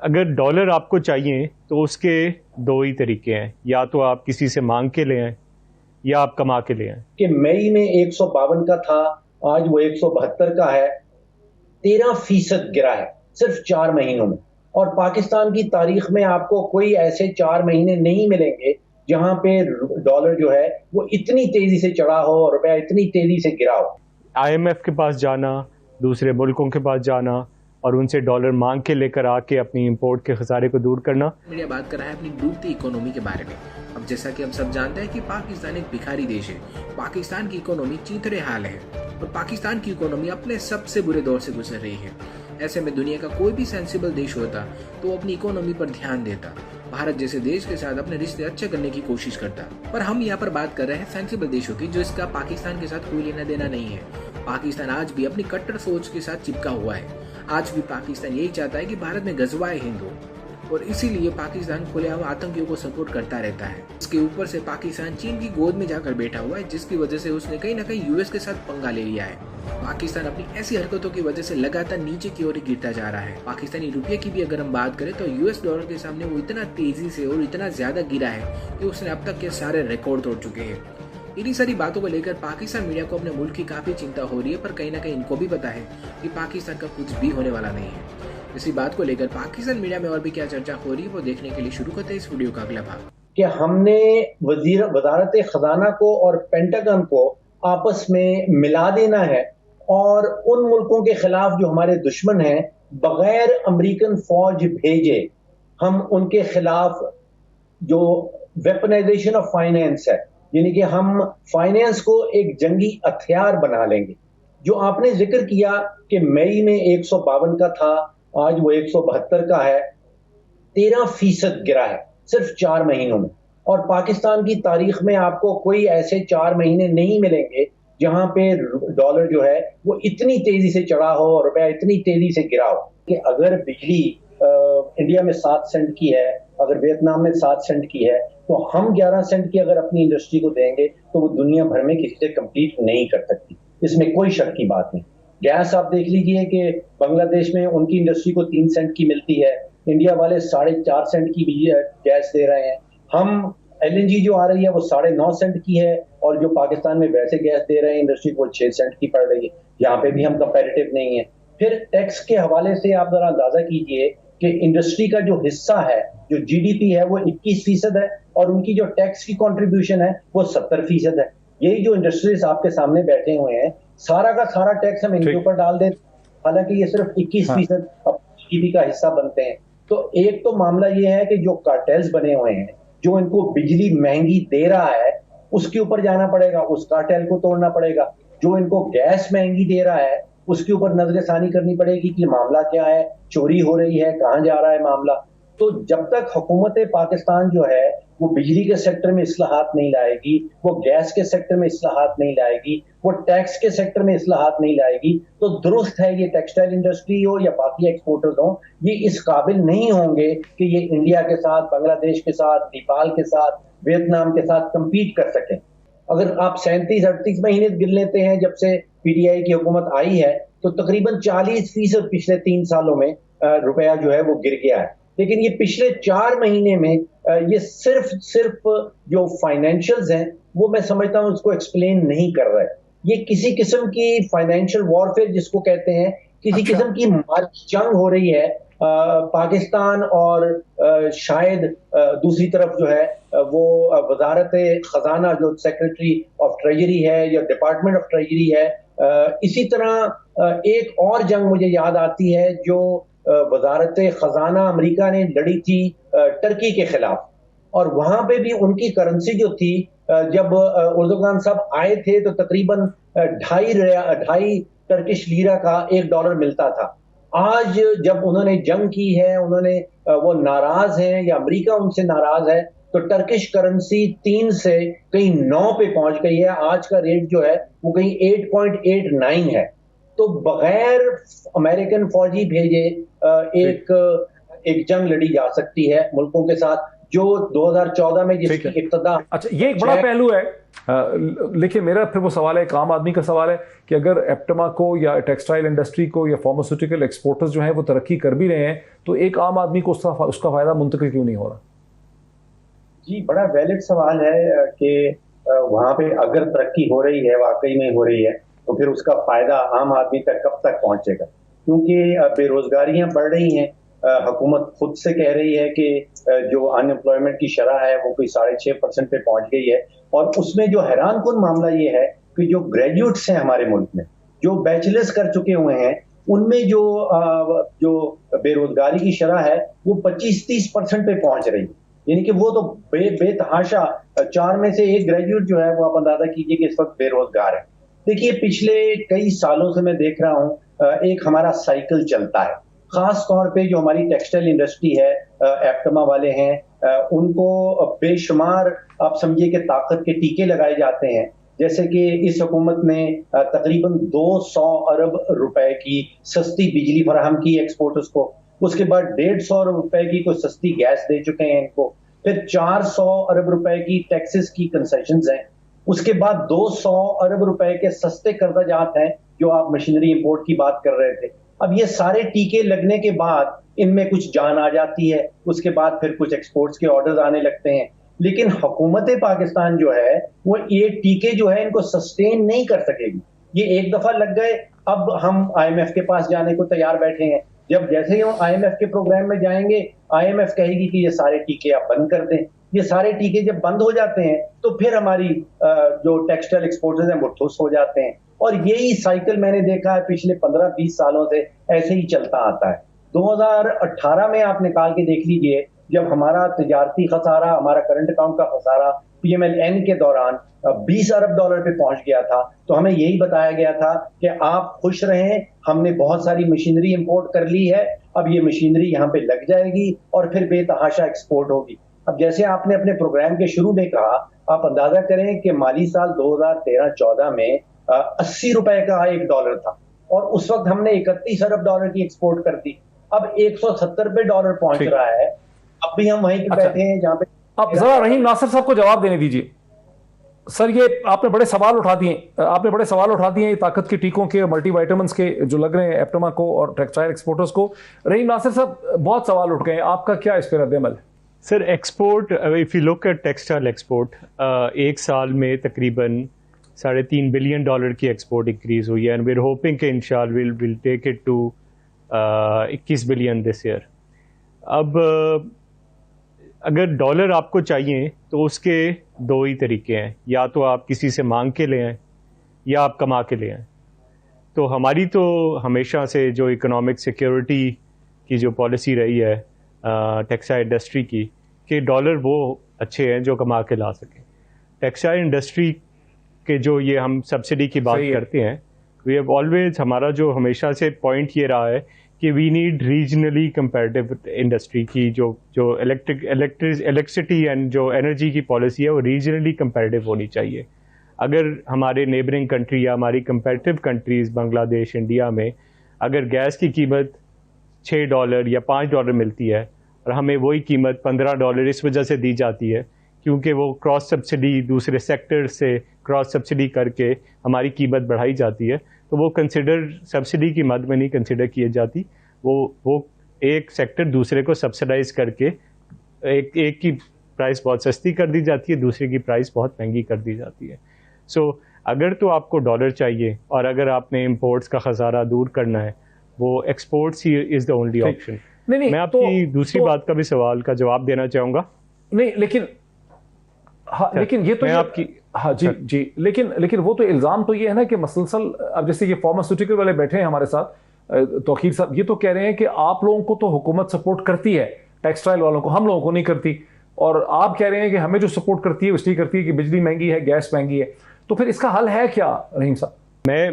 अगर डॉलर आपको चाहिए तो उसके दो ही तरीके हैं, या तो आप किसी से मांग के ले आए या आप कमा के ले आए। कि मई में 152 का था, आज वो 172 का है। 13% गिरा है सिर्फ 4 महीनों में। और पाकिस्तान की तारीख में आपको कोई ऐसे 4 महीने नहीं मिलेंगे जहां पे डॉलर जो है वो इतनी तेजी से चढ़ा हो और रुपया इतनी तेजी से गिरा हो। आईएमएफ के पास जाना, दूसरे मुल्कों के पास जाना और उनसे डॉलर मांग के लेकर आके अपनी इंपोर्ट के खसारे को दूर करना। मीडिया बात कर रहा है अपनी डूबती इकोनॉमी के बारे में। अब जैसा कि हम सब जानते हैं कि पाकिस्तान एक भिखारी देश है। पाकिस्तान की इकोनॉमी चीथड़े हाल है और पाकिस्तान की इकोनॉमी अपने सबसे बुरे दौर से गुजर रही है। ऐसे में दुनिया का कोई भी सेंसिबल देश होता तो वो अपनी इकोनॉमी पर ध्यान देता, भारत जैसे देश के साथ अपने रिश्ते अच्छे करने की कोशिश करता। पर हम यहाँ पर बात कर रहे हैं सेंसिबल देशों की, जो इसका पाकिस्तान के साथ कोई लेना देना नहीं है। पाकिस्तान आज भी अपनी कट्टर सोच के साथ चिपका हुआ है। आज भी पाकिस्तान यही चाहता है कि भारत में गजवाए हिंद हो और इसीलिए पाकिस्तान खुलेआम आतंकियों को सपोर्ट करता रहता है। इसके ऊपर से पाकिस्तान चीन की गोद में जाकर बैठा हुआ है, जिसकी वजह से उसने कहीं ना कहीं यूएस के साथ पंगा ले लिया है। पाकिस्तान अपनी ऐसी हरकतों की वजह से लगातार नीचे की ओर गिरता जा रहा है। पाकिस्तानी रुपये की भी अगर हम बात करें तो यूएस डॉलर के सामने वो इतना तेजी से और इतना ज्यादा गिरा है कि उसने अब तक के सारे रिकॉर्ड तोड़ चुके हैं। इन्हीं सारी बातों को लेकर पाकिस्तान मीडिया को अपने मुल्क की काफी चिंता हो रही है, पर कहीं ना कहीं इनको भी पता है कि पाकिस्तान का कुछ भी होने वाला नहीं है। इसी बात को लेकर पाकिस्तान मीडिया में और भी क्या चर्चा हो रही है वो देखने के लिए शुरू करते हैं इस वीडियो का अगला भाग। कि हमने वजारत खजाना को और पेंटागन को आपस में मिला देना है और उन मुल्कों के खिलाफ जो हमारे दुश्मन हैं, बगैर अमेरिकन फौज भेजे हम उनके खिलाफ जो वेपनाइजेशन ऑफ फाइनेंस है, यानी कि हम फाइनेंस को एक जंगी हथियार बना लेंगे। जो आपने जिक्र किया कि मई में 152 का था, आज वो 172 का है। 13% गिरा है सिर्फ 4 महीनों में। और पाकिस्तान की तारीख में आपको कोई ऐसे 4 महीने नहीं मिलेंगे जहां पे डॉलर जो है वो इतनी तेजी से चढ़ा हो और रुपया इतनी तेजी से गिरा हो। कि अगर बिजली इंडिया में 7 सेंट की है, अगर वियतनाम में 7 सेंट की है, तो हम 11 सेंट की अगर अपनी इंडस्ट्री को देंगे तो वो दुनिया भर में किसी से कम्पीट नहीं कर सकती। इसमें कोई शक की बात नहीं। गैस आप देख लीजिए कि बांग्लादेश में उनकी इंडस्ट्री को 3 सेंट की मिलती है, इंडिया वाले 4.5 सेंट की भी गैस दे रहे हैं। हम एलएनजी जो आ रही है वो 9.5 सेंट की है और जो पाकिस्तान में वैसे गैस दे रहे हैं इंडस्ट्री को 6 सेंट की पड़ रही है। यहाँ पे भी हम कंपैरेटिव नहीं है। फिर टैक्स के हवाले से आप जरा अंदाजा कीजिए कि इंडस्ट्री का जो हिस्सा है, जो जीडीपी है, वो 21% है और उनकी जो टैक्स की कंट्रीब्यूशन है वो 70% है। यही जो इंडस्ट्रीज आपके सामने बैठे हुए हैं, सारा का सारा टैक्स हम इनके ऊपर डाल देते, हालांकि ये सिर्फ 21% जीडीपी का हिस्सा बनते हैं। तो एक तो मामला ये है कि जो कार्टेल्स बने हुए हैं, जो इनको बिजली महंगी दे रहा है, उसके ऊपर जाना पड़ेगा, उस कार्टेल को तोड़ना पड़ेगा। जो इनको गैस महंगी दे रहा है उसके ऊपर नजरसानी करनी पड़ेगी कि मामला क्या है, चोरी हो रही है, कहां जा रहा है मामला। तो जब तक हुकूमत पाकिस्तान जो है वो बिजली के सेक्टर में इस्लाहात नहीं लाएगी, वो गैस के सेक्टर में इस्लाहात नहीं लाएगी, वो टैक्स के सेक्टर में इस्लाहात नहीं लाएगी, तो दुरुस्त है ये टेक्सटाइल इंडस्ट्री हो या बाकी एक्सपोर्टर्स हो, ये इस काबिल नहीं होंगे कि ये इंडिया के साथ, बांग्लादेश के साथ, नेपाल के साथ, वियतनाम के साथ कम्पीट कर सकें। अगर आप 37-38 महीने गिन लेते हैं जब से पीटीआई की हुकूमत आई है, तो तकरीबन 40% पिछले 3 सालों में रुपया जो है वो गिर गया है। लेकिन ये पिछले 4 महीने में ये सिर्फ जो फाइनेंशियल्स हैं वो मैं समझता हूं उसको एक्सप्लेन नहीं कर रहा है। ये किसी किस्म की फाइनेंशियल वॉरफेयर जिसको कहते हैं, किसी किस्म की माली जंग हो रही है पाकिस्तान और शायद दूसरी तरफ जो है वो वजारत खजाना जो सेक्रेटरी ऑफ ट्रेजरी है या डिपार्टमेंट ऑफ ट्रेजरी है। इसी तरह एक और जंग मुझे याद आती है जो वजारत खजाना अमेरिका ने लड़ी थी टर्की के खिलाफ, और वहां पे भी उनकी करेंसी जो थी, जब उर्दुगान साहब आए थे तो तकरीबन 2.5 टर्किश लीरा का $1 मिलता था। आज जब उन्होंने जंग की है, उन्होंने वो नाराज हैं या अमेरिका उनसे नाराज है, तो टर्किश करेंसी 3 से कहीं 9 पे पहुंच गई है। आज का रेट जो है वो कहीं 8.89 है। तो बगैर अमेरिकन फौजी भेजे एक जंग लड़ी जा सकती है मुल्कों के साथ। जो 2014 में जिसकी इब्तिदा। अच्छा, ये एक बड़ा पहलू है। लेकिन मेरा फिर वो सवाल है, एक आम आदमी का सवाल है कि अगर एप्टमा को या टेक्सटाइल इंडस्ट्री को या फार्मास्यूटिकल एक्सपोर्टर्स जो हैं वो तरक्की कर भी रहे हैं, तो एक आम आदमी को उसका फायदा मुंतकिल क्यों नहीं हो रहा? जी, बड़ा वैलिड सवाल है कि वहां पे अगर तरक्की हो रही है, वाकई में हो रही है, तो फिर उसका फायदा आम आदमी तक कब तक पहुंचेगा? क्योंकि बेरोजगारियां बढ़ रही हैं। हुकूमत खुद से कह रही है कि जो अनएम्प्लॉयमेंट की शरह है वो कोई 6.5% पे पहुंच गई है। और उसमें जो हैरानकुन मामला ये है कि जो ग्रेजुएट्स हैं हमारे मुल्क में, जो बैचलर्स कर चुके हुए हैं, उनमें जो बेरोजगारी की शरह है वो 25-30% पे पहुंच रही है। यानी कि वो तो बेतहाशा 4 में से 1 ग्रेजुएट जो है वो आप अंदाजा कीजिए कि इस वक्त बेरोजगार है। देखिए, पिछले कई सालों से मैं देख रहा हूं एक हमारा साइकिल चलता है। खास तौर पे जो हमारी टेक्सटाइल इंडस्ट्री है, एप्टमा वाले हैं, उनको बेशुमार आप समझिए कि ताकत के टीके लगाए जाते हैं। जैसे कि इस हुकूमत ने तकरीबन 200 अरब रुपए की सस्ती बिजली फराहम की एक्सपोर्टर्स को। उसके बाद 150 रुपए की कोई सस्ती गैस दे चुके हैं इनको। फिर 400 अरब रुपए की टैक्सेस की कंसेशंस हैं। उसके बाद 200 अरब रुपए के सस्ते कर्जाजात हैं, जो आप मशीनरी इंपोर्ट की बात कर रहे थे। अब ये सारे टीके लगने के बाद इनमें कुछ जान आ जाती है, उसके बाद फिर कुछ एक्सपोर्ट्स के ऑर्डर्स आने लगते हैं। लेकिन हुकूमत पाकिस्तान जो है वो ये टीके जो है इनको सस्टेन नहीं कर सकेगी। ये एक दफा लग गए, अब हम IMF के पास जाने को तैयार बैठे हैं। जब जैसे ही हम IMF के प्रोग्राम में जाएंगे, IMF कहेगी कि ये सारे टीके आप बंद कर दें। ये सारे टीके जब बंद हो जाते हैं तो फिर हमारी जो टेक्सटाइल एक्सपोर्टर्स हैं वो ठुस हो जाते हैं। और यही साइकिल मैंने देखा है पिछले 15-20 सालों से ऐसे ही चलता आता है। 2018 में आप निकाल के देख लीजिए, जब हमारा तिजारती खसारा, हमारा करंट अकाउंट का खसारा PMLN के दौरान 20 अरब डॉलर पे पहुंच गया था, तो हमें यही बताया गया था कि आप खुश रहें, हमने बहुत सारी मशीनरी इंपोर्ट कर ली है, अब ये मशीनरी यहाँ पे लग जाएगी और फिर बेतहाशा एक्सपोर्ट होगी। अब जैसे आपने अपने प्रोग्राम के शुरू में कहा, आप अंदाजा करें कि माली साल 2013-14 में 80 रुपए का $1 था और उस वक्त हमने 31 अरब डॉलर की एक्सपोर्ट कर दी। अब 170 पे डॉलर पहुंच रहा है। अब भी हम वहीं पे बैठे हैं जहां पे। अब जरा रहीम नासिर साहब को जवाब देने दीजिए। सर, ये आपने बड़े सवाल उठा दिए ये ताकत के टीकों के, मल्टीविटामिन्स के जो लग रहे हैं एप्टमा को और टेक्सटाइल एक्सपोर्टर्स को। रहीम नासिर साहब, बहुत सवाल उठ गए हैं, आपका क्या इस पर रद्द-ए-अमल है? Sir, export, if you look at textile export, एक साल में तकरीबन $3.5 बिलियन की एक्सपोर्ट इंक्रीज हुई है एंड वी आर होपिंग कि इंशाल्लाह will take it to 21 billion this year. अब अगर डॉलर आपको चाहिए तो उसके 2 ही तरीके हैं, या तो आप किसी से मांग के ले आएँ या आप कमा के ले आएँ। तो हमारी तो हमेशा से जो इकोनॉमिक सिक्योरिटी की जो पॉलिसी रही है टेक्सटाइल इंडस्ट्री की, कि डॉलर वो अच्छे हैं जो कमा के ला सकें। टेक्सटाइल इंडस्ट्री के जो ये हम सब्सिडी की बात करते हैं, वी हैव ऑलवेज, हमारा जो हमेशा से पॉइंट ये रहा है कि we need regionally comparative industry की जो इलेक्ट्रिसिटी एंड जो एनर्जी की पॉलिसी है वो रीजनली कंपैरेटिव होनी चाहिए। अगर हमारे नेबरिंग कंट्री या हमारी कंपैरेटिव कंट्रीज़ बांग्लादेश, इंडिया में अगर गैस की कीमत $6 या $5 मिलती है और हमें वही कीमत $15 इस वजह से दी जाती है क्योंकि वो क्रॉस सब्सिडी दूसरे सेक्टर से क्रॉस सब्सिडी करके हमारी कीमत बढ़ाई जाती है, तो वो कंसिडर सब्सिडी की मद में नहीं कंसिडर किए जाती। वो एक सेक्टर दूसरे को सब्सिडाइज करके एक की प्राइस बहुत सस्ती कर दी जाती है, दूसरे की प्राइस बहुत महंगी कर दी जाती है। सो अगर तो आपको डॉलर चाहिए और अगर आपने इंपोर्ट्स का खसारा दूर करना है, वो exports he is the only option. मैं आपकी दूसरी बात का भी सवाल का जवाब देना चाहूँगा। नहीं, लेकिन हाँ, लेकिन ये तो आपकी हाँ जी जी, लेकिन वो तो इल्ज़ाम तो ये है ना कि मसलसल, अब जैसे ये फार्मास्यूटिकल वाले बैठे हैं हमारे साथ, तौकीर साहब, ये तो कह रहे हैं कि आप लोगों को तो हुकूमत सपोर्ट करती है, टेक्सटाइल वालों को, हम लोगों को नहीं करती। और आप कह रहे हैं कि हमें जो सपोर्ट करती है इसलिए करती है कि बिजली महंगी है, गैस महंगी है। तो फिर इसका हल है क्या रहीम साहब?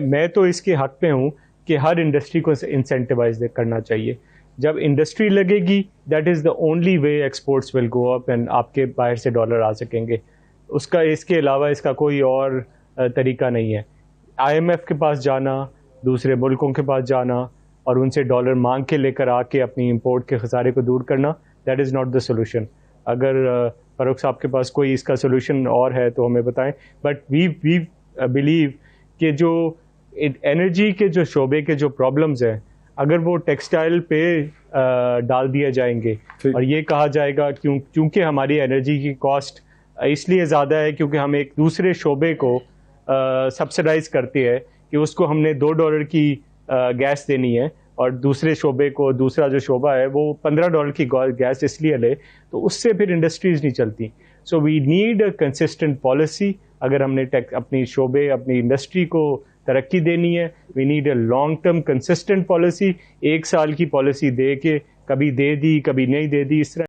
मैं तो इसके हक पे हूँ कि हर इंडस्ट्री को इंसेंटिवाइज करना चाहिए। जब इंडस्ट्री लगेगी, that is the only way exports will go up and आपके बाहर से डॉलर आ सकेंगे। उसका इसके अलावा इसका कोई और तरीका नहीं है। IMF के पास जाना, दूसरे मुल्कों के पास जाना और उनसे डॉलर मांग के लेकर आके अपनी इंपोर्ट के खसारे को दूर करना, that is not the solution. अगर फारूक साहब के पास कोई इसका सोल्यूशन और है तो हमें बताएं। बट वी बिलीव कि जो एनर्जी के जो शोबे के जो प्रॉब्लम्स हैं, अगर वो टेक्सटाइल पे डाल दिए जाएंगे और ये कहा जाएगा क्योंकि हमारी एनर्जी की कॉस्ट इसलिए ज़्यादा है क्योंकि हम एक दूसरे शोबे को सब्सिडाइज करते हैं कि उसको हमने $2 की गैस देनी है और दूसरे शोबे को, दूसरा जो शोबा है वो $15 की गैस इसलिए ले, तो उससे फिर इंडस्ट्रीज नहीं चलती। So we need a consistent policy. अगर हमने अपनी शोबे, अपनी इंडस्ट्री को तरक्की देनी है, we need a long term consistent policy. 1 साल की पॉलिसी दे के कभी दे दी कभी नहीं दे दी, इस तरह